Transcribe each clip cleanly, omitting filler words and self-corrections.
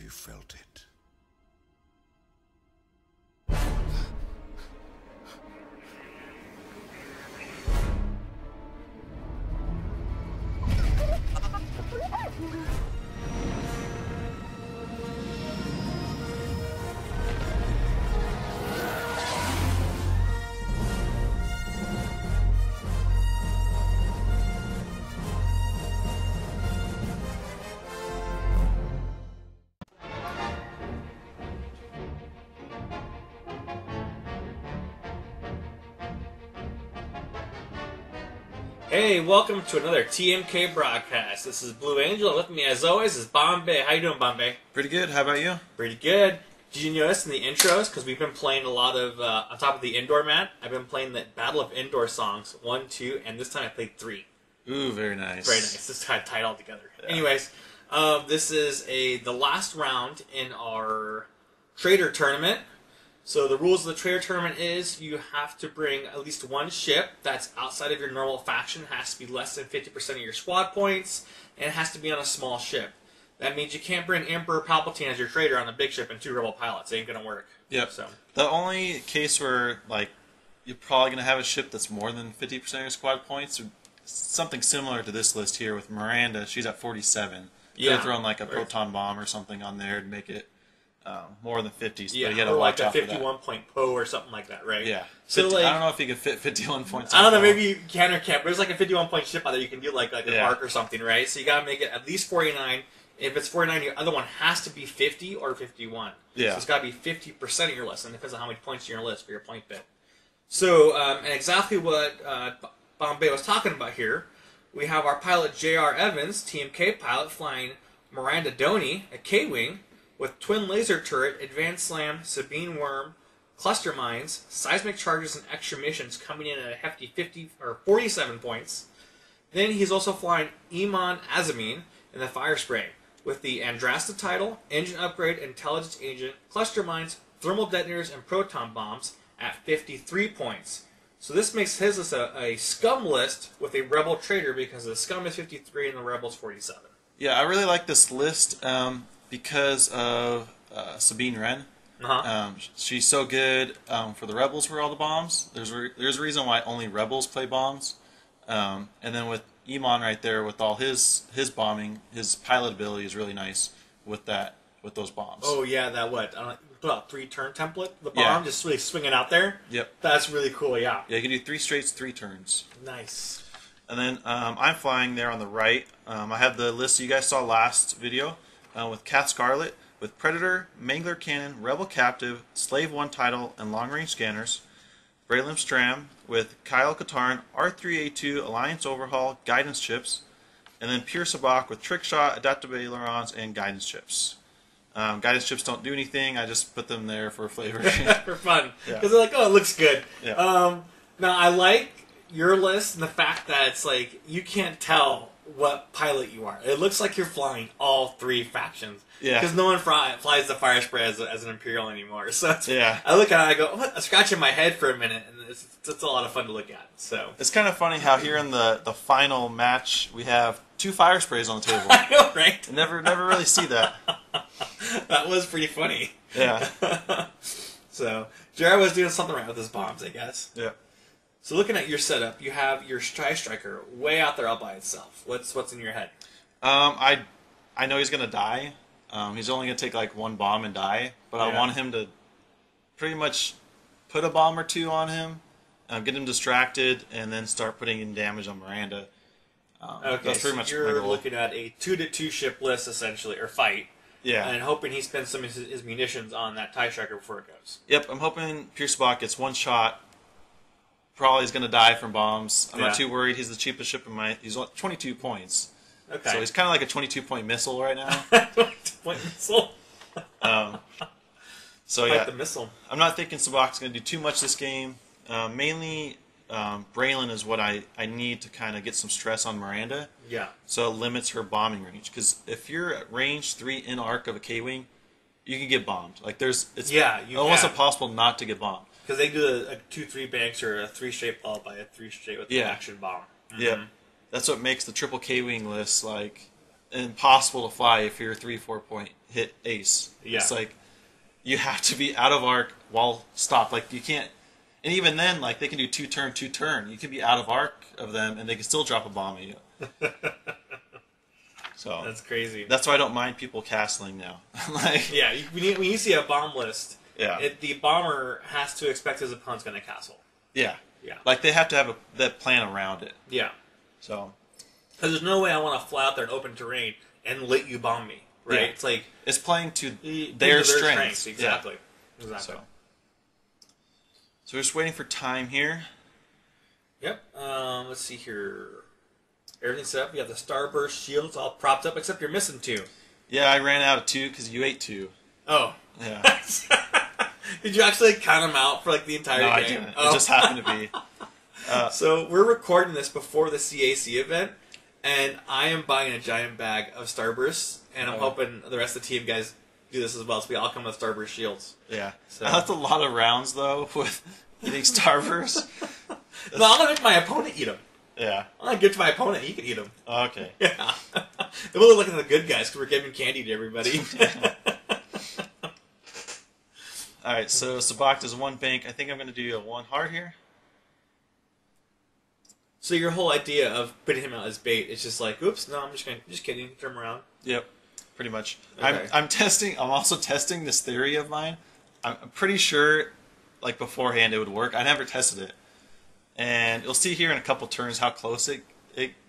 you felt it? Hey, welcome to another TMK broadcast. This is Blue Angel, and with me as always is Bombay. How you doing, Bombay? Pretty good. How about you? Pretty good. Did you notice in the intros, because we've been playing a lot of, on top of the indoor mat, I've been playing the Battle of Indoor songs, 1, 2, and this time I played 3. Ooh, very nice. Very nice. This time tied all together. Yeah. Anyways, this is the last round in our Trader Tournament. So the rules of the Trader Tournament is you have to bring at least one ship that's outside of your normal faction. It has to be less than 50% of your squad points, and it has to be on a small ship. That means you can't bring Emperor Palpatine as your trader on a big ship and 2 Rebel pilots. It ain't going to work. Yep. So The only case where you're probably going to have a ship that's more than 50% of your squad points, or something similar to this list here with Miranda. She's at 47. Yeah. Could have thrown like a proton bomb or something on there to make it more than 50. So yeah, you got to or watch like a out for that. 51-point Poe or something like that, right? Yeah. So 50, like, I don't know if you could fit 51 points. I don't know, on maybe you can or can't. But there's like a 51-point ship out there you can do like a Yeah. mark or something, right? So you got to make it at least 49. If it's 49, your other one has to be 50 or 51. Yeah. So it's got to be 50% of your list, and it depends on how many points in your list for your point bit. So, and exactly what Bombay was talking about here, we have our pilot J.R. Evans, TMK pilot, flying Miranda Doney, a K-Wing, with twin laser turret, advanced slam, Sabine worm, cluster mines, seismic charges, and extra missions coming in at a hefty 50 or 47 points. Then he's also flying Iman Azamine in the fire spray with the Andrasta title, engine upgrade, intelligence agent, cluster mines, thermal detonators, and proton bombs at 53 points. So this makes his list a scum list with a rebel trader because the scum is 53 and the rebel's 47. Yeah, I really like this list because of Sabine Wren. She's so good for the rebels for all the bombs. There's a reason why only rebels play bombs. And then with Iman right there with all his bombing, his pilot ability is really nice with those bombs. Oh yeah, that what? Put out 3-turn template. The bomb Yeah. just really swinging out there. Yep. That's really cool. Yeah. Yeah, you can do 3 straights, 3 turns. Nice. And then I'm flying there on the right. I have the list you guys saw last video with Kath Scarlet, with Predator, Mangler Cannon, Rebel Captive, Slave 1 title, and long range scanners. Braylon Stram with Kyle Katarn, R3A2, Alliance Overhaul, Guidance Chips, and then Pure Sabak with Trick Shot, Adaptive Ailerons, and Guidance Chips. Guidance Chips don't do anything, I just put them there for flavor. For fun. Yeah. Because they're like, oh, it looks good. Yeah. Now, I like your list and the fact that it's like, you can't tell what pilot you are. It looks like you're flying all 3 factions. Yeah. Because no one flies the fire spray as an Imperial anymore. So Yeah. I look at it and I go, what? I scratch in my head for a minute, and it's a lot of fun to look at. So It's kind of funny how here in the final match we have 2 fire sprays on the table. I know, right? Never really see that. That was pretty funny. Yeah. So Jared was doing something right with his bombs, I guess. Yeah. So looking at your setup, you have your TIE Striker way out there all by itself. What's in your head? I know he's gonna die. He's only gonna take like 1 bomb and die, but I Yeah. want him to pretty much put a bomb or 2 on him, get him distracted, and then start putting in damage on Miranda. Okay, that's pretty so much my you're goal. looking at a 2-to-2 ship list essentially, or fight, Yeah. and hoping he spends some of his munitions on that TIE Striker before it goes. Yep. I'm hoping Pierce Bach gets 1 shot. Probably is gonna die from bombs. I'm Yeah. not too worried. He's the cheapest ship in my. He's 22 points. Okay. So he's kind of like a 22-point missile right now. Point missile. So Like yeah, the missile. I'm not thinking Sabac's going to do too much this game. Mainly, Braylon is what I need to kind of get some stress on Miranda. Yeah. So it limits her bombing range. Because if you're at range 3 in arc of a K-Wing, you can get bombed. Like it's You almost can. impossible not to get bombed. Because they do a 2-3 banks or a 3 straight followed by a 3 straight with an Yeah. action bomb. Yeah, that's what makes the triple K-Wing list like impossible to fly if you're a 3-4 point hit ace. Yeah. It's like you have to be out of arc while stopped. Like you can't, and even then, like they can do 2-turn, 2-turn. You can be out of arc of them, and they can still drop a bomb at you. So That's crazy. that's why I don't mind people castling now. Like Yeah, when you see a bomb list, yeah, the bomber has to expect his opponent's going to castle. yeah, Yeah. like they have to have that plan around it. Yeah. So Because there's no way I want to fly out there in open terrain and let you bomb me, right? Yeah. It's like it's playing to their their strengths. Exactly. Yeah. Exactly. So we're just waiting for time here. Yep. Let's see here. Everything's set up. You have the Starburst shields all propped up, except you're missing 2. Yeah, I ran out of 2 because you ate 2. Oh. Yeah. Did you actually count them out for like the entire No, game? I didn't. Oh. It just happened to be. So we're recording this before the CAC event, and I am buying a giant bag of Starbursts, and I'm hoping the rest of the team guys do this as well, so we all come with Starburst shields. Yeah. So. I left a lot of rounds, though, with eating Starburst. No, I'm going to make my opponent eat them. Yeah. I'm going to give it to my opponent, he can eat them. Okay. Yeah. It will look like the good guys, because we're giving candy to everybody. Alright, so Sabak does 1 bank. I think I'm going to do a 1 hard here. So your whole idea of putting him out as bait is just like, oops, no, I'm just kidding, turn him around. Yep. Pretty much. Okay. I'm also testing this theory of mine. I'm pretty sure, like, beforehand it would work. I never tested it. And you'll see here in a couple turns how close it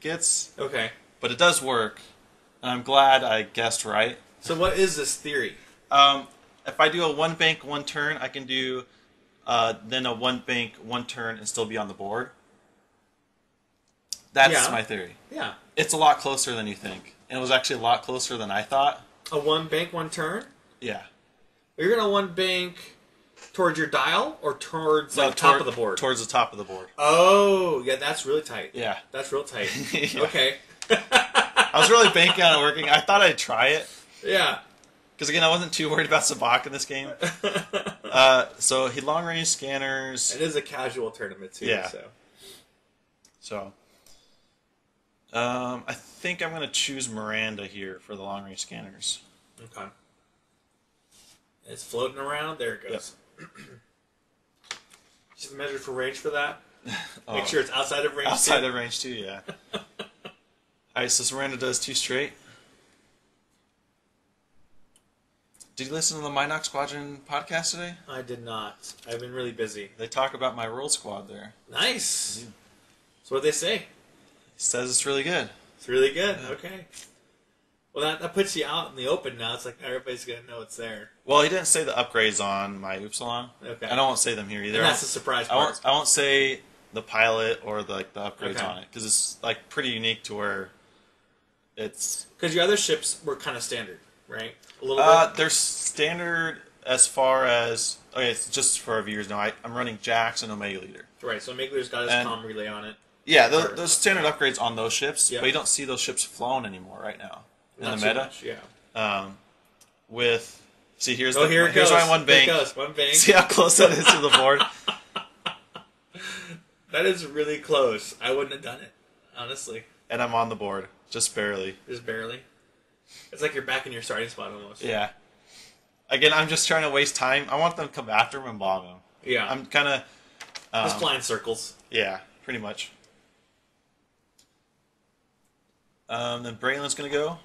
gets. Okay. But it does work. And I'm glad I guessed right. So what is this theory? If I do a 1 bank 1 turn, I can do then a 1 bank 1 turn and still be on the board. That's my theory. Yeah. It's a lot closer than you think. And it was actually a lot closer than I thought. A 1 bank 1 turn? Yeah. You're going to 1 bank towards your dial or towards the top of the board? Towards the top of the board. Oh, yeah, that's really tight. Yeah. That's real tight. Yeah. Okay. I was really banking on it working. I thought I'd try it. Yeah. Because, again, I wasn't too worried about Sabak in this game. So he long-range scanners. It is a casual tournament, too. Yeah. So. I think I'm going to choose Miranda here for the long-range scanners. Okay. It's floating around. There it goes. Yep. Just measure for range for that. Make sure it's outside of range. Outside of range, too, yeah. Alright, so Miranda does 2 straight. Did you listen to the Minox Squadron podcast today? I did not. I've been really busy. They talk about my roll squad there. Nice. Yeah. So what they say? He says it's really good. It's really good. Yeah. Okay. Well, that puts you out in the open now. It's like everybody's going to know it's there. Well, he didn't say the upgrades on my Upsilon. Okay. I won't say them here either. And that's the surprise part. I won't say the pilot or the upgrades Okay. on it because it's like pretty unique to where it's. Because your other ships were kind of standard, right? A little bit. They're standard as far as it's just for our viewers now. I'm running Jax and Omega Leader. Right. So Migler's got his And- comm relay on it. Yeah, those standard upgrades on those ships, Yeah. but you don't see those ships flown anymore right now in Not the too meta. much, yeah. Here's Oh, here it here's goes. my 1 There it bank. goes. 1 bank. See how close that is to the board. That is really close. I wouldn't have done it, honestly. And I'm on the board, just barely. Just barely. It's like you're back in your starting spot almost. Yeah. Again, I'm just trying to waste time. I want them to come after him and bomb him. Yeah. I'm kind of. Just flying circles. Yeah, pretty much. Then Braylon's gonna go.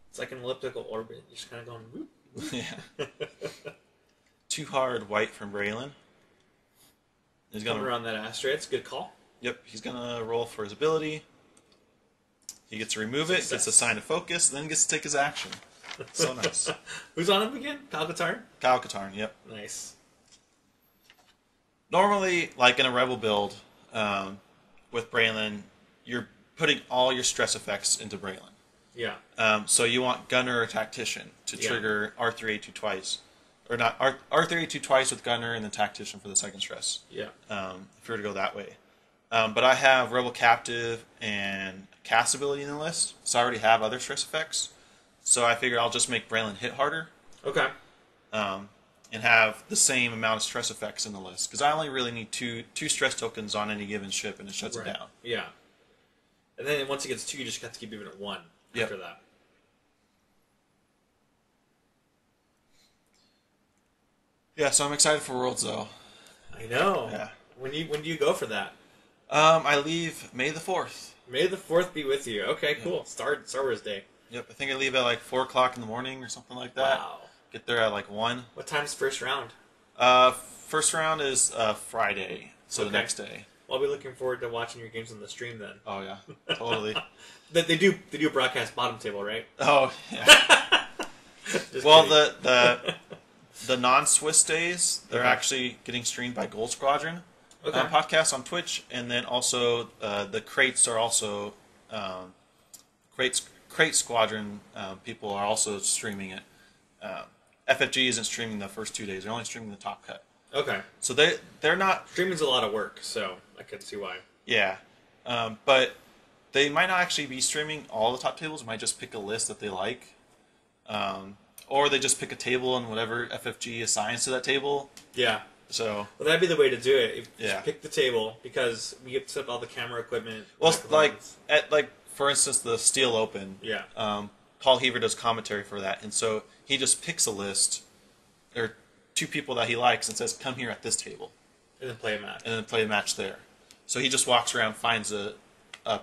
It's like an elliptical orbit. You're just kind of going, whoop. Yeah. 2 hard white from Braylon. He's Coming gonna. around that asteroid. It's a good call. Yep, he's gonna roll for his ability. He gets to remove it, gets a sign of focus, then gets to take his action. So nice. Who's on him again? Kalkatar? Kyle Katarn, yep. Nice. Normally, like in a Rebel build with Braylon, you're putting all your stress effects into Braylon. Yeah. So you want Gunner or Tactician to trigger R3A2 twice. Or not, R3A2 twice with Gunner and then Tactician for the second stress. Yeah. If you were to go that way. But I have Rebel Captive and Cast ability in the list, so I already have other stress effects. So I figured I'll just make Braylon hit harder. Okay. And have the same amount of stress effects in the list. Because I only really need two stress tokens on any given ship, and it shuts it down. Yeah. And then once it gets 2, you just have to keep giving it 1. Yep. after that. Yeah, so I'm excited for Worlds though. I know. Yeah. When do you go for that? I leave May the 4th. May the 4th be with you. Okay, Yeah. cool. Star Wars Day. Yep, I think I leave at like 4 o'clock in the morning or something like that. Wow. Get there at like 1. What time's first round? First round is Friday, so the Okay. next day. Well, I'll be looking forward to watching your games on the stream then. Oh yeah, totally. They do broadcast bottom table, right? Oh yeah. Just Well, kidding. the non-Swiss days, they're Okay. actually getting streamed by Gold Squadron Okay. podcast on Twitch, and then also the crates are also crate squadron people are also streaming it. FFG isn't streaming the first 2 days; they're only streaming the top cut. Okay. So they're not. Streaming's a lot of work, so I can see why. Yeah, but they might not actually be streaming all the top tables. They might just pick a list that they like, or they just pick a table and whatever FFG assigns to that table. Yeah. So Well, that'd be the way to do it. Yeah. Just pick the table because we get to set up all the camera equipment. well, like microphones. for instance, the Steel Open. Yeah. Paul Heaver does commentary for that, and so he just picks a list or 2 people that he likes and says, "Come here at this table," And then play a match. and then play a match there. So he just walks around, finds a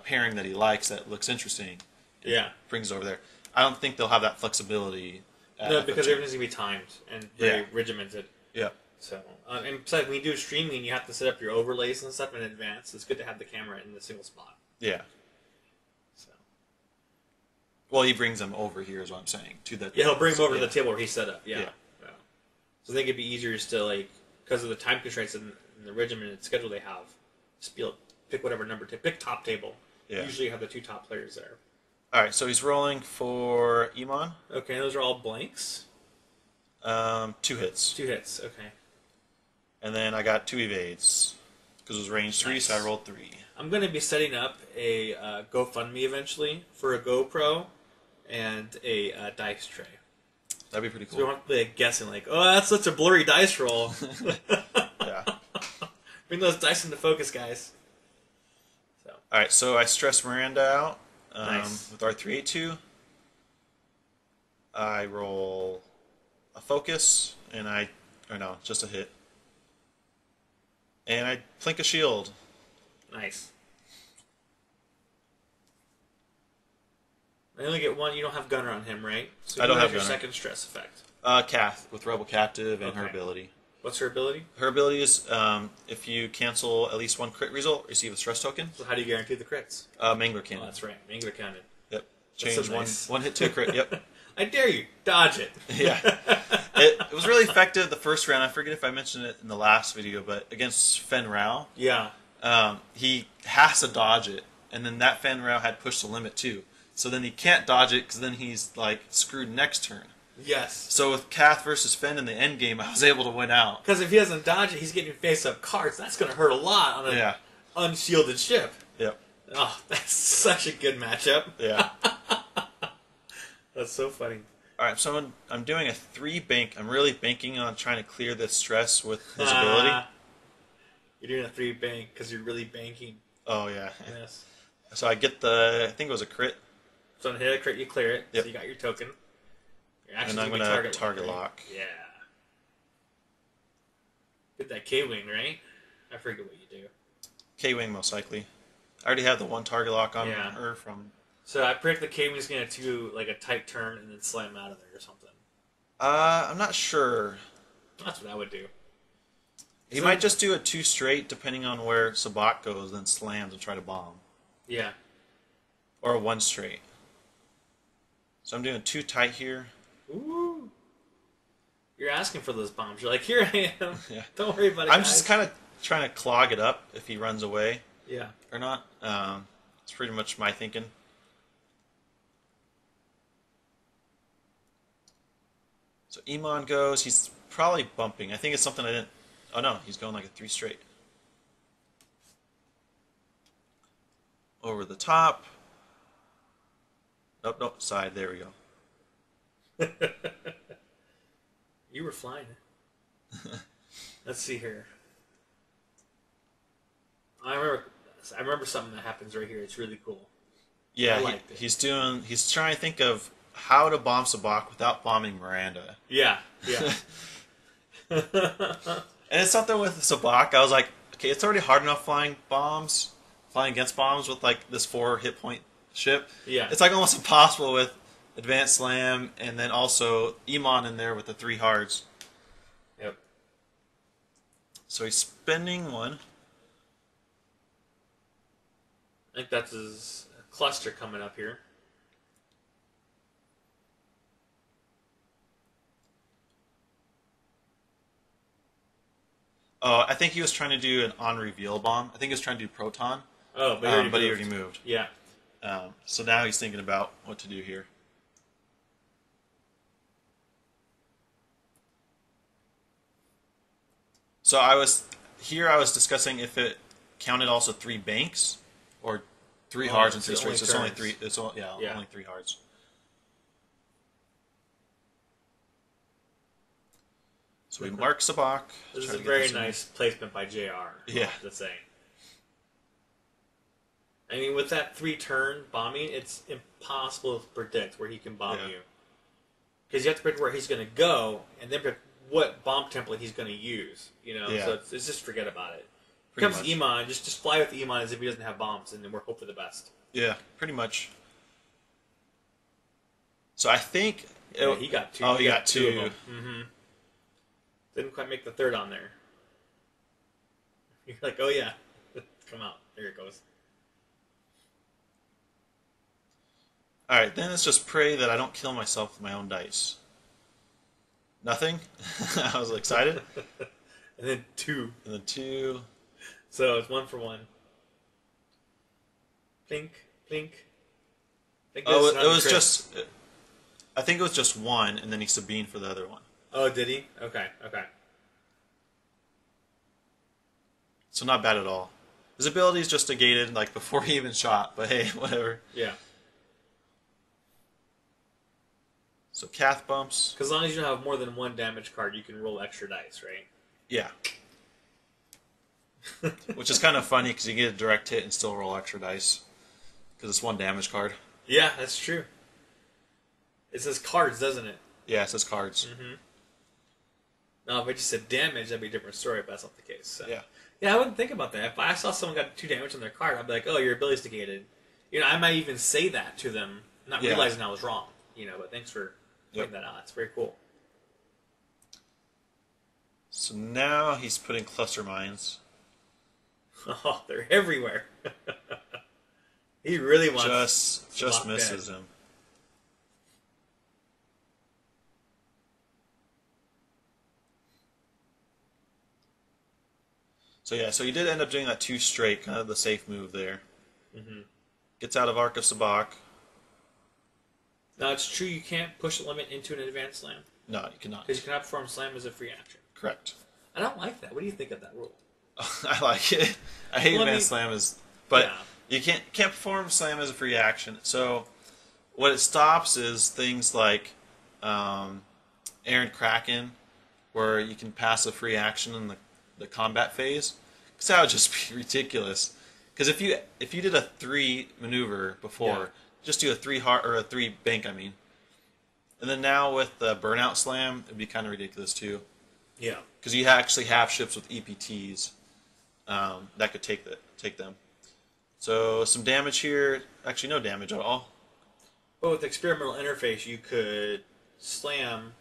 pairing that he likes that looks interesting, Yeah. brings it over there. I don't think they'll have that flexibility. at No, because FFG. everything's gonna be timed and very Yeah. regimented. Yeah. So, and besides, when you do streaming, you have to set up your overlays and stuff in advance. It's good to have the camera in the single spot. Yeah. So, Well, he brings them over here, is what I'm saying. To the yeah, he'll bring them over yeah. to the table where he's set up. Yeah. Yeah. Yeah. So I think it'd be easier just to because of the time constraints and the regimented schedule they have, just be able to pick whatever number to pick top table. Yeah. Usually you have the 2 top players there. All right, so he's rolling for Iman. Okay, those are all blanks. 2 hits. 2 hits. Okay. And then I got 2 evades. Because it was range 3, so I Nice. rolled 3. I'm going to be setting up a GoFundMe eventually for a GoPro and a dice tray. That'd be pretty So we cool. don't have to be guessing oh, that's such a blurry dice roll. Yeah. Bring those dice into focus, guys. So All right, so I stress Miranda out Nice. with R382. I roll a focus, and just a hit. And I plink a shield. nice. I only get 1. You don't have Gunner on him, right? So I don't who have has your Gunner. second stress effect. Kath with Rebel Captive and her Okay. ability. What's her ability? Her ability is if you cancel at least 1 crit result, receive a stress token. So how do you guarantee the crits? Mangler Oh, Cannon. that's right. Mangler Cannon. Yep. That's Change so nice. one hit to a crit. Yep. I dare you. Dodge it. Yeah. It was really effective the first round. I forget if I mentioned it in the last video, but against Fen Rao, Yeah. he has to dodge it, and then that Fen Rao had pushed the limit too. So then he can't dodge it because then he's like screwed next turn. Yes. So with Kath versus Fen in the end game, I was able to win out. Because if he doesn't dodge it, he's getting face-up cards. That's going to hurt a lot on an Yeah. unshielded ship. Yep. Oh, that's such a good matchup. Yeah. That's so funny. All right, so I'm doing a 3 bank. I'm really banking on trying to clear this stress with his ability. You're doing a 3 bank because you're really banking. Oh yeah. Yes. So I get I think it was a crit, So on hit a crit, you clear it. Yep. So you got your token. Your and action's I'm gonna gonna be target right? lock. Yeah. Did that K-wing, right? I forget what you do. K-wing most likely. I already have the 1 target lock on Yeah. her from. So I predict the K-wing's going to do like a tight turn and then slam out of there or something. I'm not sure. That's what I would do. He So- might just do a 2 straight, depending on where Sabak goes, then slams and try to bomb, Yeah. or a 1 straight. So I'm doing 2 tight here. Ooh. You're asking for those bombs. You're like, here I am. Yeah. Don't worry about it. I'm guys. just kind of trying to clog it up if he runs away Yeah. or not. It's pretty much my thinking. So Iman goes. He's probably bumping. I think it's something I didn't. Oh no, he's going like a 3 straight. Over the top. Nope, side. There we go. You were flying. Let's see here. I remember something that happens right here. It's really cool. Yeah, I liked it. he's trying to think of how to bomb Sabak without bombing Miranda. Yeah, yeah. And it's something with Sabak. I was like, okay, it's already hard enough flying against bombs with like this 4 hit point ship. Yeah. It's like almost impossible with Advanced Slam and then also Iman in there with the 3 hards. Yep. So he's spending 1. I think that's his cluster coming up here. Oh, I think he was trying to do an on reveal bomb. I think he was trying to do Proton, Oh, but he already moved. Yeah. So now he's thinking about what to do here. So I was discussing if it counted also 3 banks or 3 hards and 3 it's only straights. It's only turns. 3. It's all, yeah, Yeah. only 3 hards. So we mark Sabak. This is try a to get very this in. nice placement by JR. Yeah. I have to say. I mean, with that 3-turn bombing, it's impossible to predict where he can bomb Yeah. you. Because you have to predict where he's going to go, and then predict what bomb template he's going to use. You know, Yeah. so it's just forget about it. Pretty Comes much. Iman, just fly with Iman as if he doesn't have bombs, and then we're hope for the best. Yeah, pretty much. So I think Yeah, he got 2. Oh, he got 2. of them. Mm-hmm. Didn't quite make the 3rd on there. You're like, oh yeah, come out. There it goes. All right, then it's just pray that I don't kill myself with my own dice. Nothing. I was excited. And then 2. And then 2. So it's 1 for 1. Plink, plink. Like Oh, this, it not the was crit. just. I think it was just 1, and then he Sabine for the other one. Oh, did he? Okay, okay. So not bad at all. His ability is just negated like before he even shot, but hey, whatever. Yeah. So Kath bumps. Because as long as you don't have more than 1 damage card, you can roll extra dice, right? Yeah. Which is kind of funny because you get a direct hit and still roll extra dice. Because it's 1 damage card. Yeah, that's true. It says cards, doesn't it? Yeah, it says cards. No, if I just said damage, that'd be a different story, but that's not the case. So. Yeah. Yeah, I wouldn't think about that. If I saw someone got 2 damage on their card, I'd be like, oh, your ability's negated. You know, I might even say that to them, not Yeah. realizing I was wrong. You know, but thanks for pointing that out. It's very cool. So now he's putting cluster mines. Oh, they're everywhere. He really wants Just Sabak misses dead. him. So yeah, so he did end up doing that 2 straight, kind of the safe move there. Gets out of Arc of Sabak. Now, it's true you can't push the limit into an advanced slam. No, you cannot. Because you cannot perform slam as a free action. Correct. I don't like that. What do you think of that rule? I like it. I hate Well, I Advanced mean- Slam but Yeah. you can't perform Slam as a free action. So what it stops is things like Aaron Kraken, where you can pass a free action in the combat phase. Because that would just be ridiculous. Because if you did a 3 maneuver before, Yeah. just do a 3 heart or a 3 bank, I mean. And then now with the Burnout Slam, it'd be kind of ridiculous too. Yeah. Because you actually have ships with EPTs that could take them. So some damage here. Actually, no damage at all. But with experimental interface, you could slam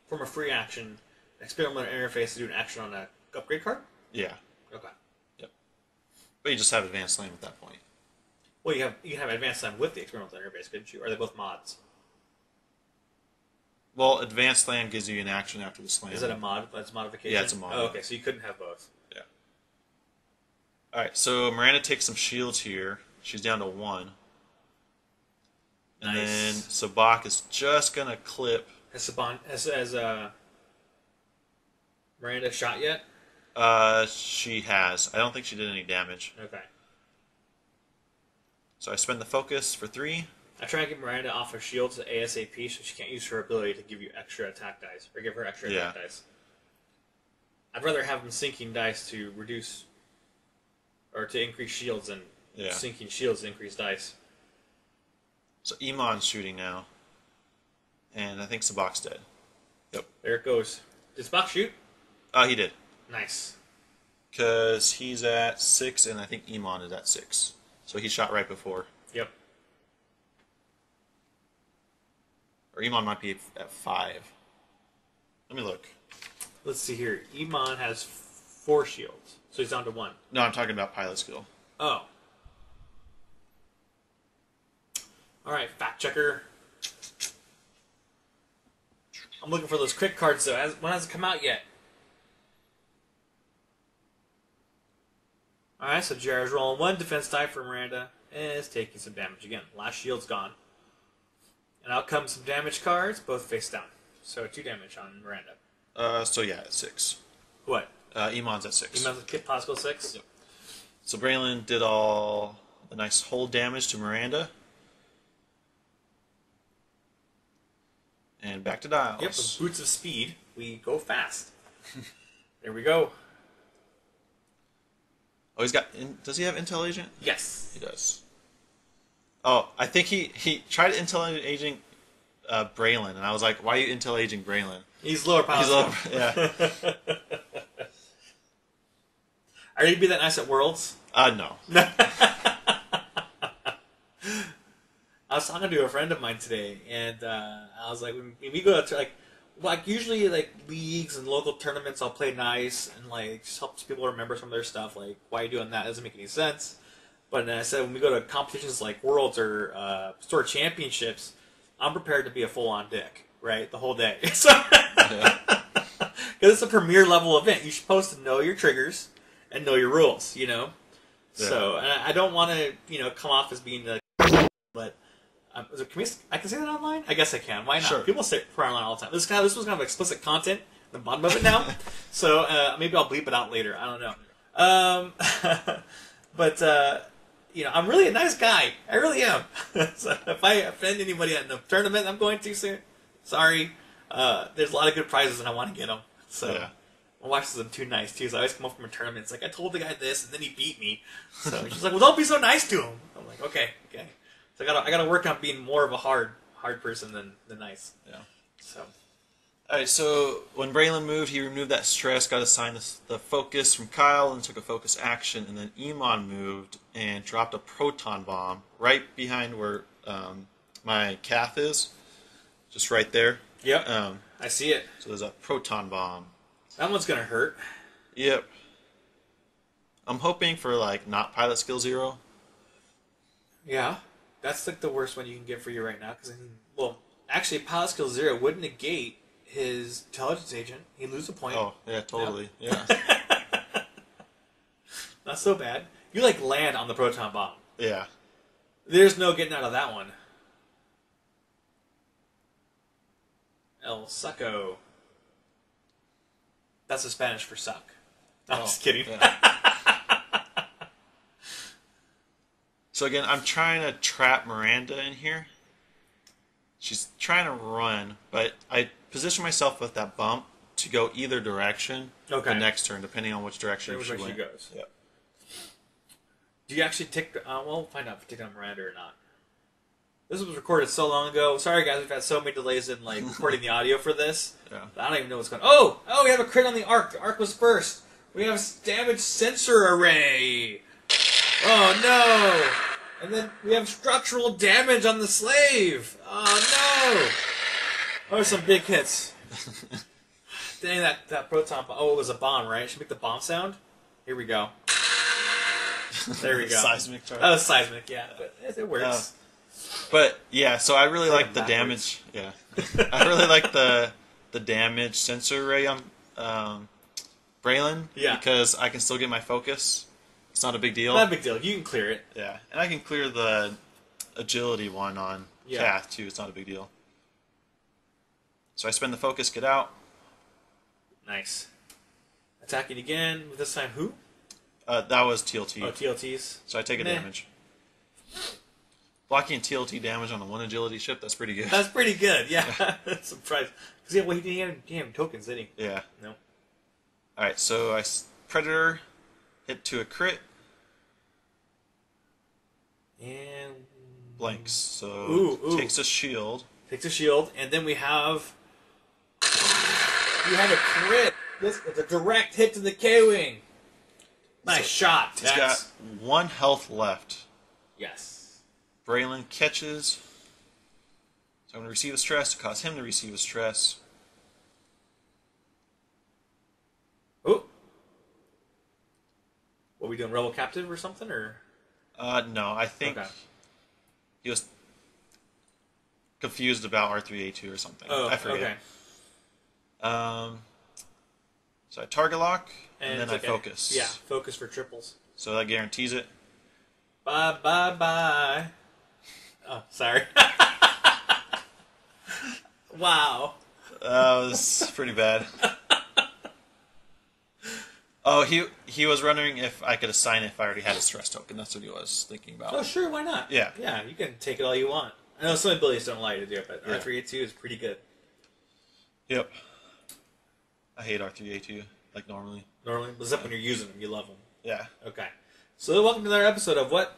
from a free action. Experimental interface to do an action on a upgrade card. Yeah. Okay. Yep. But you just have advanced slam at that point. Well, you can have advanced slam with the experimental interface, couldn't you? Or are they both mods? Well, advanced slam gives you an action after the slam. Is that a mod? That's a modification. Yeah, it's a mod. Oh, okay. So you couldn't have both. Yeah. All right. So Miranda takes some shields here. She's down to 1. And Nice. then Sabak is just gonna clip. Has Miranda shot yet? She has. I don't think she did any damage. Okay. So I spend the focus for 3. I try and get Miranda off of shields ASAP so she can't use her ability to give you extra attack dice or give her extra attack dice. I'd rather have them sinking dice to reduce or to increase shields than Yeah. sinking shields to increase dice. So Iman's shooting now. And I think Sabac's dead. Yep. There it goes. Did Spock shoot? He did. Nice. Because he's at 6, and I think Iman is at 6. So he shot right before. Yep. Or Iman might be at 5. Let me look. Let's see here. Iman has 4 shields, so he's down to 1. No, I'm talking about pilot skill. Oh. All right, fact checker. I'm looking for those crit cards though. One hasn't come out yet. All right, so JR's rolling 1 defense die for Miranda and is taking some damage again. Last shield's gone, and out comes some damage cards, both face down. So 2 damage on Miranda. So yeah, at 6. What? Iman's at 6. Iman's a possible 6. Yep. So Braylon did all the nice hold damage to Miranda. And back to dials. Yep, with boots of speed, we go fast. There we go. Oh, he's got. Does he have Intel Agent? Yes. He does. Oh, I think he tried Intel Agent Braylon, and I was like, "Why are you Intel Aging Braylon?" He's lower power. He's lower. Yeah. Are you gonna be that nice at Worlds? No. I was talking to a friend of mine today, and I was like, when we go to like usually like leagues and local tournaments, I'll play nice and like just helps people remember some of their stuff. Like, why are you doing that? It doesn't make any sense. But then I said when we go to competitions like Worlds or Store Championships, I'm prepared to be a full-on dick, right, the whole day. So, because it's a premier level event, you're supposed to know your triggers and know your rules, you know. Yeah. So, and I don't want to, come off as being the, but. I can say that online? I guess I can. Why not? Sure. People say it online all the time. This was kind of explicit content at the bottom of it now. So maybe I'll bleep it out later. I don't know. But I'm really a nice guy. I really am. So if I offend anybody at the tournament I'm going to soon, sorry. There's a lot of good prizes and I want to get them. So yeah. My wife says I'm too nice too. So I always come up from a tournament. It's like I told the guy this and then he beat me. So she's like, "Well, don't be so nice to him." I'm like, "Okay." So I gotta work on being more of a hard person than nice. Yeah. So. All right. So when Braylon moved, he removed that stress, got assigned the focus from Kyle, and took a focus action. And then Iman moved and dropped a proton bomb right behind where my Cath is, just right there. Yep. I see it. So there's a proton bomb. That one's gonna hurt. Yep. I'm hoping for not pilot skill 0. Yeah. That's like the worst one you can get for you right now. Because actually, pilot skill 0 would negate his intelligence agent. He'd lose a point. Oh yeah, totally. Yep. Yeah. Not so bad. You land on the proton bomb. Yeah. There's no getting out of that one. El Succo. That's the Spanish for suck. No, I'm just kidding. Yeah. So again, I'm trying to trap Miranda in here. She's trying to run, but I position myself with that bump to go either direction the next turn, depending on which direction she goes. Yep. Do you actually take... we'll find out if you take on Miranda or not. This was recorded so long ago. Sorry, guys, we've had so many delays in recording the audio for this. Yeah. I don't even know what's going on. Oh, we have a crit on the Arc. The Arc was first. We have damage sensor array. Oh, no. And then we have structural damage on the Slave. Oh, no. Those are some big hits. Dang, that proton bomb. Oh, it was a bomb, right? Should make the bomb sound? Here we go. There we go. Seismic charge. That was seismic, yeah. But it works. But, yeah, so I really like the damage. Yeah. I really like the damage sensor array on Braylon. Yeah. Because I can still get my focus. It's not a big deal. Not a big deal. You can clear it. Yeah. And I can clear the agility one on Cath, too. It's not a big deal. So I spend the focus, get out. Nice. Attacking again. This time who? That was TLT. Oh, TLTs. So I take a damage. Blocking TLT damage on the 1 agility ship, that's pretty good. That's pretty good, yeah. Surprised. Because he didn't have tokens, did he? Yeah. No. Alright, so Predator hit to a crit. And blanks. So Ooh. takes a shield. Takes a shield, and then we have a crit. This is a direct hit to the K-Wing. Nice shot. He's got 1 health left. Yes. Braylon catches. So I'm going to receive a stress to cause him to receive a stress. Oh. What, we doing Rebel Captive or something, or? No, I think he was confused about R3A2 or something. Oh, I forget. okay. So I target lock, and then I focus. Yeah, focus for triples. So that guarantees it. Bye, bye, bye. Oh, sorry. Wow. That was pretty bad. Oh, he was wondering if I could assign it if I already had a stress token. That's what he was thinking about. Oh, sure, why not? Yeah. Yeah, you can take it all you want. I know some abilities don't allow you to do it, but Yeah. R3A2 is pretty good. Yep. I hate R3A2, like normally. Normally, except when you're using them, you love them. Yeah. Okay. So welcome to another episode of what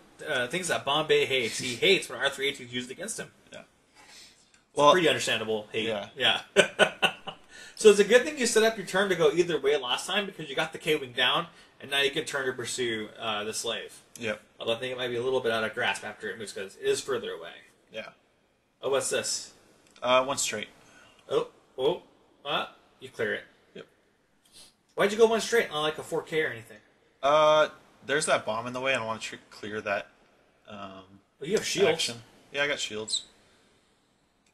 things that Bombay hates. He hates when R3A2 is used against him. Yeah. Well, pretty understandable hate. Yeah. Yeah. So it's a good thing you set up your turn to go either way last time because you got the K-Wing down, and now you can turn to pursue the slave. Yep. Although I think it might be a little bit out of grasp after it moves because it is further away. Yeah. Oh, what's this? 1 straight. Oh, you clear it. Yep. Why'd you go 1 straight, not like a 4K or anything? There's that bomb in the way, and I want to clear that. Well, you have shields. Action. Yeah, I got shields.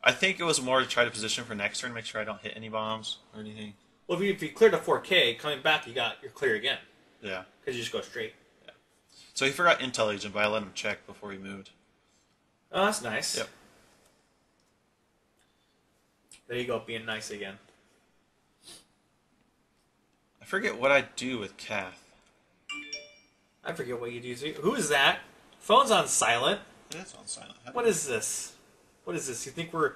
I think it was more to try to position for next turn, make sure I don't hit any bombs or anything. Well, if you cleared a 4K, coming back, you're clear again. Yeah. Because you just go straight. Yeah. So he forgot Intel Agent, but I let him check before he moved. Oh, that's nice. Yep. There you go, being nice again. I forget what I do with Kath. I forget what you do. Who is that? Phone's on silent. It is on silent. What is this? What is this? You think we're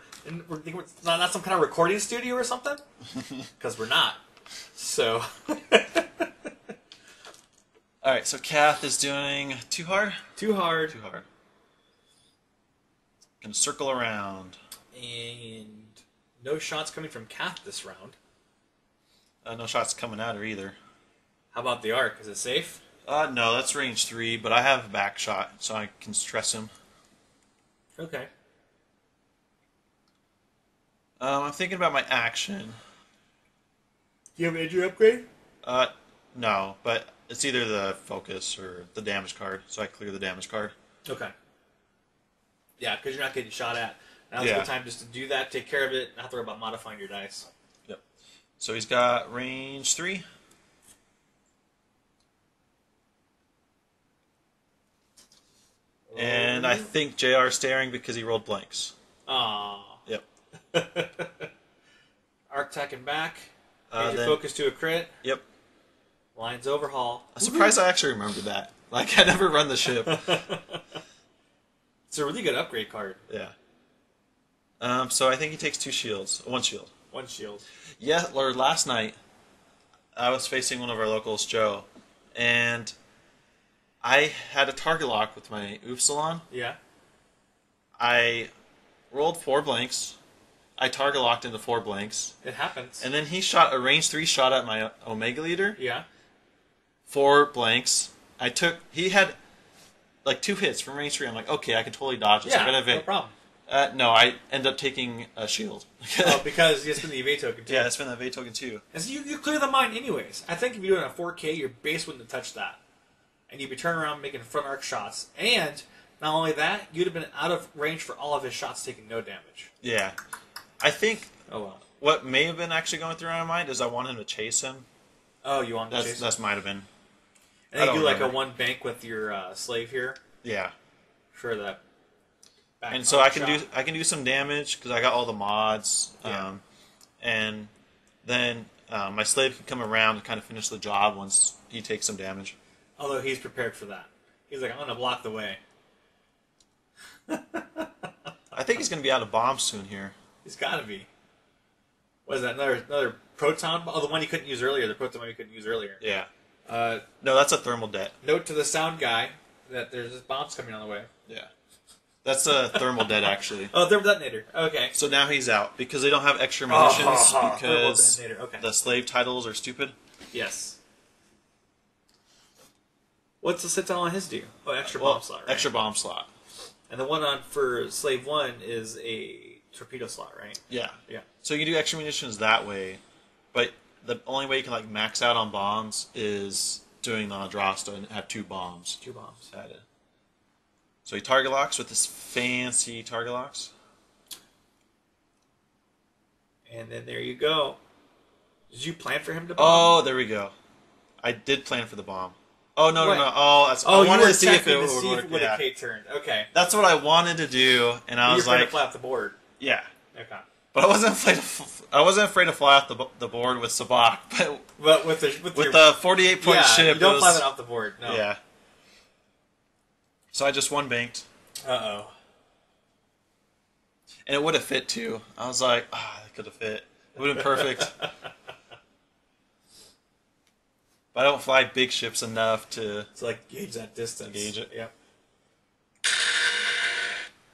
not some kind of recording studio or something? Because we're not. So. Alright, so Kath is doing too hard? Too hard. Too hard. Gonna circle around. And no shots coming from Kath this round. No shots coming at her either. How about the arc? Is it safe? No, that's range 3, but I have a back shot, so I can stress him. Okay. I'm thinking about my action. Do you have an injury upgrade? No, but it's either the focus or the damage card, so I clear the damage card. Okay. Yeah, because you're not getting shot at. Now's a good time just to do that, take care of it, not have to worry about modifying your dice. Yep. So he's got range 3. And I think JR is staring because he rolled blanks. Aww. Yep. Arc tacking back. Change your Then- focus to a crit. Yep. Lines overhaul. I'm surprised I actually remembered that. Like, I never run the ship. It's a really good upgrade card. Yeah. So I think he takes 2 shields. 1 shield. 1 shield. Yeah, or last night, I was facing one of our locals, Joe, and I had a target lock with my Upsilon. Yeah. I rolled 4 blanks. I target locked into 4 blanks. It happens. And then he shot a range 3 shot at my Omega Leader. Yeah. 4 blanks. He had like 2 hits from range 3. I'm like, okay, I can totally dodge this. I'm Yeah, gonna no problem. No, I end up taking a shield. Oh, because you spend the evade token too. Yeah, I spent that evade token too. And so you clear the mine anyways. I think if you're doing a 4K, your base wouldn't have touched that. And you'd be turning around making front arc shots. And not only that, you'd have been out of range for all of his shots taking no damage. Yeah. I think Oh, well. what may have been actually going through my mind is I want him to chase him. Oh, you want to chase? That might have been. And I then you don't do like a remember. 1 bank with your slave here. Yeah. Sure, that. Back And so I can shot. do some damage because I got all the mods. Yeah. And then my slave can come around and kind of finish the job once he takes some damage. Although he's prepared for that. He's like, I'm going to block the way. I think he's going to be out of bombs soon here. He's got to be. What is that? Another proton? Oh, the one you couldn't use earlier. The proton one you couldn't use earlier. Yeah. No, that's a thermal det. note to the sound guy that there's bombs coming on the way. Yeah. That's a thermal dead, actually. Oh, thermal detonator. Okay. So now he's out because they don't have extra munitions Thermal because detonator. Okay. the slave titles are stupid. Yes. What's the sit on his do? Oh, extra Well, bomb slot, right? extra bomb slot. And the one on for Slave 1 is a torpedo slot, right? Yeah. Yeah. So you can do extra munitions that way, but the only way you can like max out on bombs is doing the Andrasta and have 2 bombs 2 bombs. added. So he target locks with this fancy target locks. And then there you go. Did you plan for him to bomb? Oh, there we go. I did plan for the bomb. Oh no What? no no! Oh, that's. Oh, I wanted you were to see if it checking would to see work. when Yeah. a K turned. Okay. That's what I wanted to do, and I You're was afraid like, to fly off the board. yeah. Okay. But I wasn't afraid to. I wasn't afraid to fly off the board with Sabak, but But with with the 48-point yeah, ship, you don't it was, fly that off the board. No. Yeah. So I just one banked, Uh-oh. and it would have fit too. I was like, it could have fit. It would have been perfect. But I don't fly big ships enough to. So like gauge that distance. Gauge it. Yep.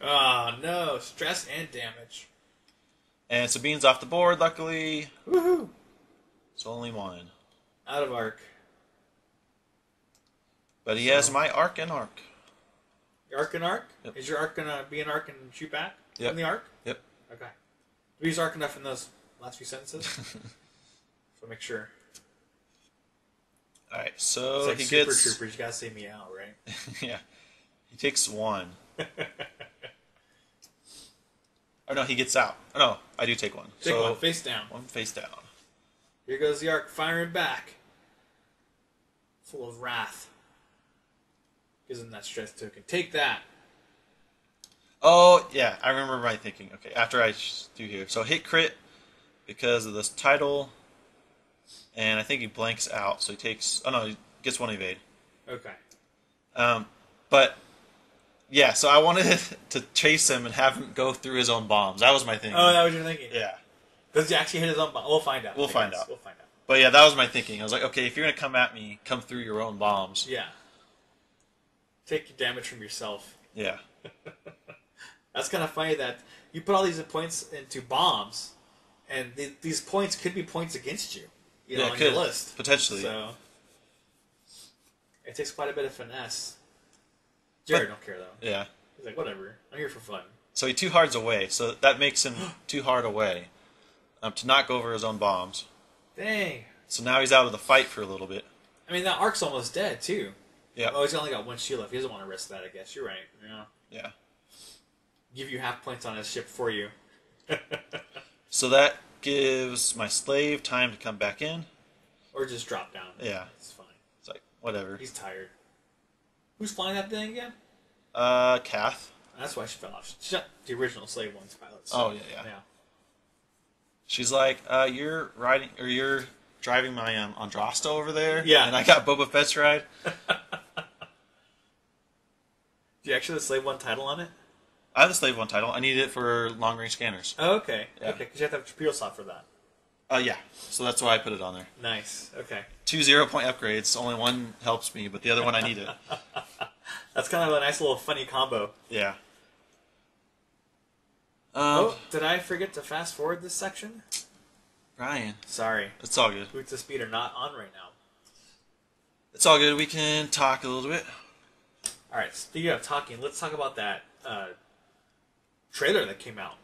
Oh no! Stress and damage. And Sabine's off the board, luckily. Woohoo! It's only 1. Out of arc. But he has my arc and arc. Your arc and arc? Yep. Is your arc gonna be an arc and shoot back Yep. from the arc? Yep. Okay. Do we use arc enough in those last few sentences? So make sure. Alright, It's so like he Super gets. Troopers. You gotta say me out, right? Yeah. He takes 1. Oh no, he gets out. Oh no, I do take 1. Take so one face down. 1 face down. Here goes the arc firing back. Full of wrath. Gives him that stress token. Take that. Oh, yeah, I remember my thinking. Okay, after I do here. So hit crit because of this title, and I think he blanks out, so he takes... Oh no, he gets 1 evade. Okay. But, yeah, so I wanted to chase him and have him go through his own bombs. That was my thinking. Oh, that was your thinking? Yeah. Does he actually hit his own bomb? We'll find out. We'll I find guess. out. We'll find out. But yeah, that was my thinking. I was like, okay, if you're going to come at me, come through your own bombs. Yeah. Take your damage from yourself. Yeah. That's kind of funny that you put all these points into bombs, and these points could be points against you, you know, Yeah, it on could, your list. potentially. So it takes quite a bit of finesse. Jared don't care though. Yeah. He's like, whatever. I'm here for fun. So he 2 hards away, so that makes him 2 hard away to not go over his own bombs. Dang. So now he's out of the fight for a little bit. I mean, that arc's almost dead too. Yeah. Oh, he's only got 1 shield left. He doesn't want to risk that. I guess you're right. Yeah. Yeah. Give you half points on his ship for you. So that gives my slave time to come back in. Or just drop down. Yeah. It's fine. It's like, whatever. He's tired. Who's flying that thing again? Kath. That's why she fell off. She's not the original Slave One's pilot. So, Oh, yeah. She's like, you're driving my Andrasta over there. Yeah. And I got Boba Fett's ride. Do you actually have the Slave One title on it? I have the Slave 1 title. I need it for long-range scanners. Oh, okay. Yeah. Okay, because you have to have a torpedo slot for that. Yeah. So that's why I put it on there. Nice. Okay. 2 0-point upgrades. Only 1 helps me, but the other one I need it. That's kind of a nice little funny combo. Yeah. Oh, did I forget to fast forward this section? Brian. Sorry. It's all good. Boots of Speed are not on right now. It's all good. We can talk a little bit. Alright, speaking of talking, let's talk about that trailer that came out.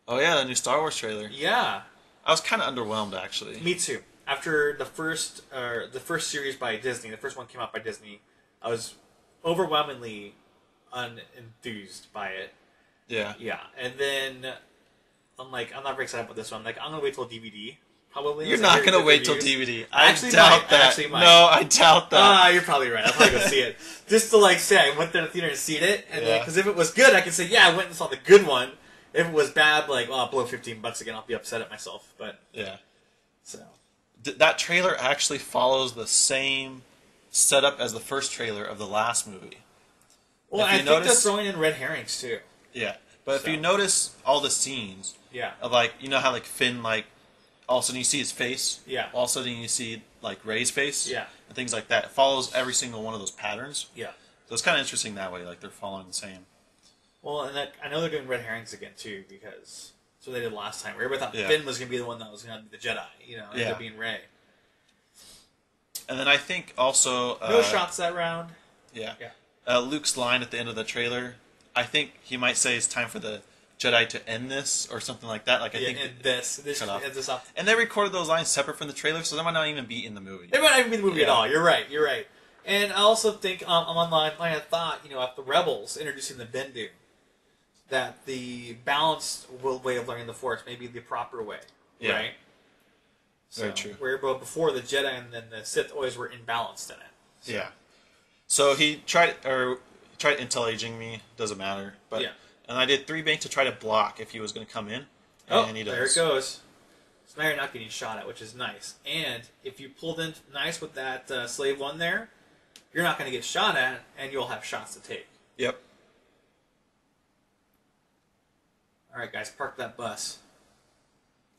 Oh, yeah, the new Star Wars trailer. Yeah. I was kind of underwhelmed, actually. Me too. After the first series by Disney, the first one came out by Disney, I was overwhelmingly unenthused by it. Yeah. Yeah, and then I'm like, I'm not very excited about this one. I'm like, I'm gonna wait till DVD. Probably. You're unless I not hear going to good wait till reviews. DVD. I I actually doubt might. I that. actually might. No, I doubt that. Ah, you're probably right. I'll probably go see it just to like say I went there to the theater and seen it, and Yeah. because if it was good, I can say yeah, I went and saw the good one. If it was bad, like I'll blow $15 again. I'll be upset at myself. But Yeah. so That trailer actually follows the same setup as the first trailer of the last movie. well, If I you think they're notice- throwing in red herrings too. Yeah. But if So. you notice all the scenes Yeah. of like, you know how like Finn, like, all of a sudden you see his face. Yeah. All of a sudden you see like Rey's face. Yeah. And things like that. It follows every single one of those patterns. Yeah. So it's kind of interesting that way. Like they're following the same. Well, and I know they're doing red herrings again too, because that's what they did last time. Everybody thought Yeah. Finn was going to be the one that was going to be the Jedi. Ended Yeah. up being Rey. And then I think also No shots that round. Yeah. Yeah. Luke's line at the end of the trailer. I think he might say it's time for the Jedi to end this or something like that. Like I think and this cut off. this off. And they recorded those lines separate from the trailer, so they might not even be in the movie. It might not even be the movie at Yeah. all. You're right. And I also think I'm on line of thought. At the Rebels introducing the Bendu, that the balanced way of learning the Force may be the proper way. Yeah. Right. Very true. Where before the Jedi and then the Sith always were imbalanced in it. So. Yeah. So he tried intel aging me. Doesn't matter. But Yeah. And I did 3 bank to try to block if he was going to come in. And he does. There it goes. So now you're not getting shot at, which is nice. And if you pulled in nice with that Slave 1 there, you're not going to get shot at, and you'll have shots to take. Yep. All right, guys, park that bus.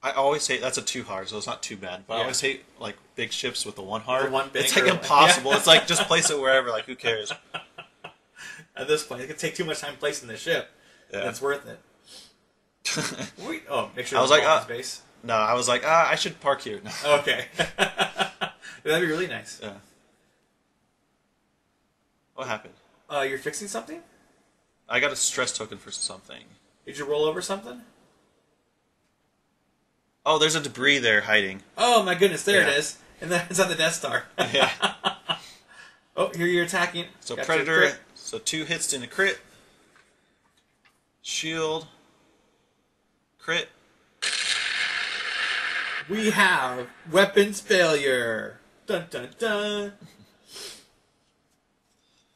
I always hate that's a 2 hard, so it's not too bad. But I Yeah. always hate like big ships with the 1 hard. The one big it's like or- impossible. Yeah. It's like just place it wherever. Like who cares? At this point, it could take too much time placing the ship. Yeah. And it's worth it. Wait, make sure I was like, space. No, I was like, I should park here. No. Okay. That'd be really nice. Yeah. What happened? You're fixing something? I got a stress token for something. Did you roll over something? Oh, there's a debris there hiding. Oh my goodness, there Yeah. it is. And then it's on the Death Star. Yeah. Oh, here you're attacking. So Got your Predator, crit. so 2 hits in a crit. Shield. Crit. We have weapons failure. Dun dun dun.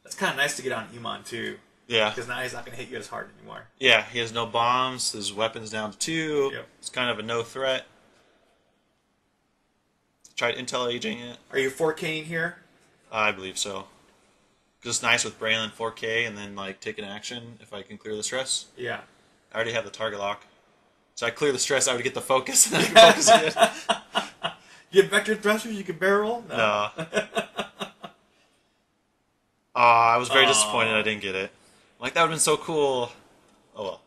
That's kind of nice to get on Iman too, Yeah. because now he's not going to hit you as hard anymore. Yeah, he has no bombs. His weapon's down to 2. Yep. It's kind of a no threat. Tried intel aging it. Are you 4K'ing here? I believe so. Because it's nice with Braylon 4K and then like take an action if I can clear the stress. Yeah. I already have the target lock. So I clear the stress, I would get the focus, and then I can focus again. You have vector thrusters you can barrel? No. I was very disappointed I didn't get it. Like, that would have been so cool. Oh well.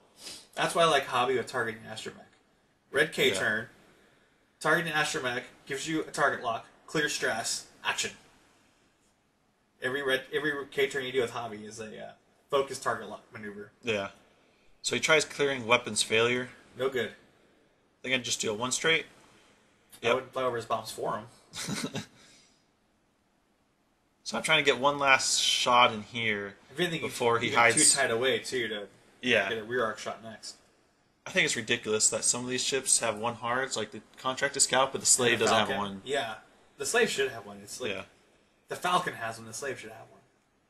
That's why I like Hobby with targeting Astromech. Red K Yeah. turn. Targeting Astromech gives you a target lock, clear stress, action. Every K turn you do with Hobby is a focus target lock maneuver. Yeah. So he tries clearing weapons failure. No good. I think I'd just deal 1 straight. I Yep. wouldn't fly over his bombs for him. So I'm trying to get one last shot in here If anything, before he you get hides. too tight away too to Yeah. get a rear arc shot next. I think it's ridiculous that some of these ships have 1 hard. It's like the Contracted Scout, but the Slave And the doesn't have Falcon. 1. Yeah, the Slave should have one. It's like Yeah. the Falcon has one. The Slave should have one.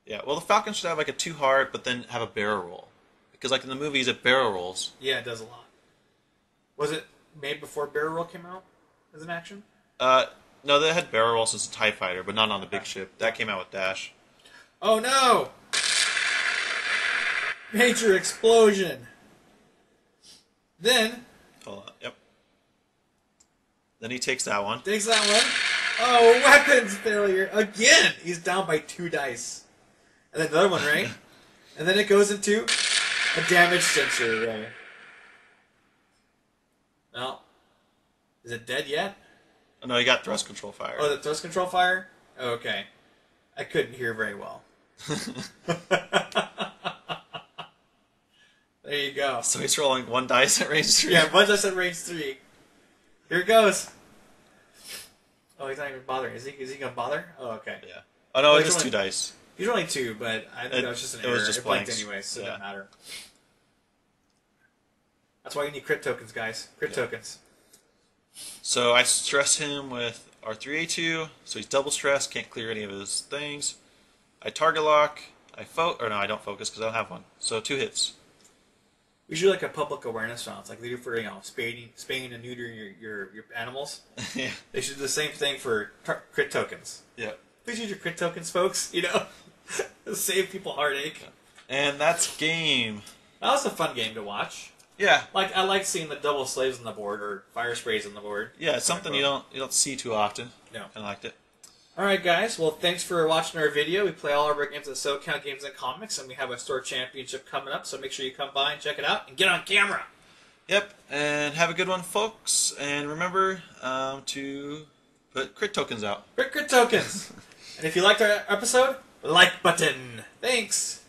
Yeah. Well, the Falcon should have like a 2 hard, but then have a barrel roll. Because like in the movies, it barrel rolls. Yeah, it does a lot. Was it made before Barrel Roll came out as an action? No, they had barrel rolls since the TIE Fighter, but not on the big ship. That came out with Dash. Oh no! Major explosion. Then Hold on. Yep. Then he takes that one. takes that one. Oh, weapons failure again. He's down by 2 dice, and then another one, right? And then it goes into a damage sensor, right? Well, is it dead yet? Oh, no, he got thrust control fire. Oh, the thrust control fire? Okay. I couldn't hear very well. There you go. So he's rolling 1 dice at range 3. Yeah, once I said range 3. Here it goes. Oh, he's not even bothering. Is he going to bother? Oh, okay. Yeah. Oh, no, Well, it he's is 2 only- dice. He's only 2, but I think that was just an it error. was just it blanked blanks. anyway, so it Yeah. doesn't matter. That's why you need crit tokens, guys. Crit tokens. So I stress him with R3A2, so he's double stressed, can't clear any of his things. I target lock, I I don't focus because I don't have one. So 2 hits. We should do like a public awareness round. It's like they do for, spaying and neutering your animals. Yeah. They should do the same thing for crit tokens. Yeah. Please use your crit tokens, folks. Save people heartache. And that's game. That was a fun game to watch. Yeah. Like I like seeing the double slaves on the board or fire sprays on the board. Yeah, it's something you don't see too often. No. Kind of liked it. Alright guys, well thanks for watching our video. We play all of our games at SoCal Games and Comics, and we have a store championship coming up, so make sure you come by and check it out and get on camera. Yep, and have a good one, folks. And remember to put crit tokens out. Crit tokens! And if you liked our episode, like button. Thanks!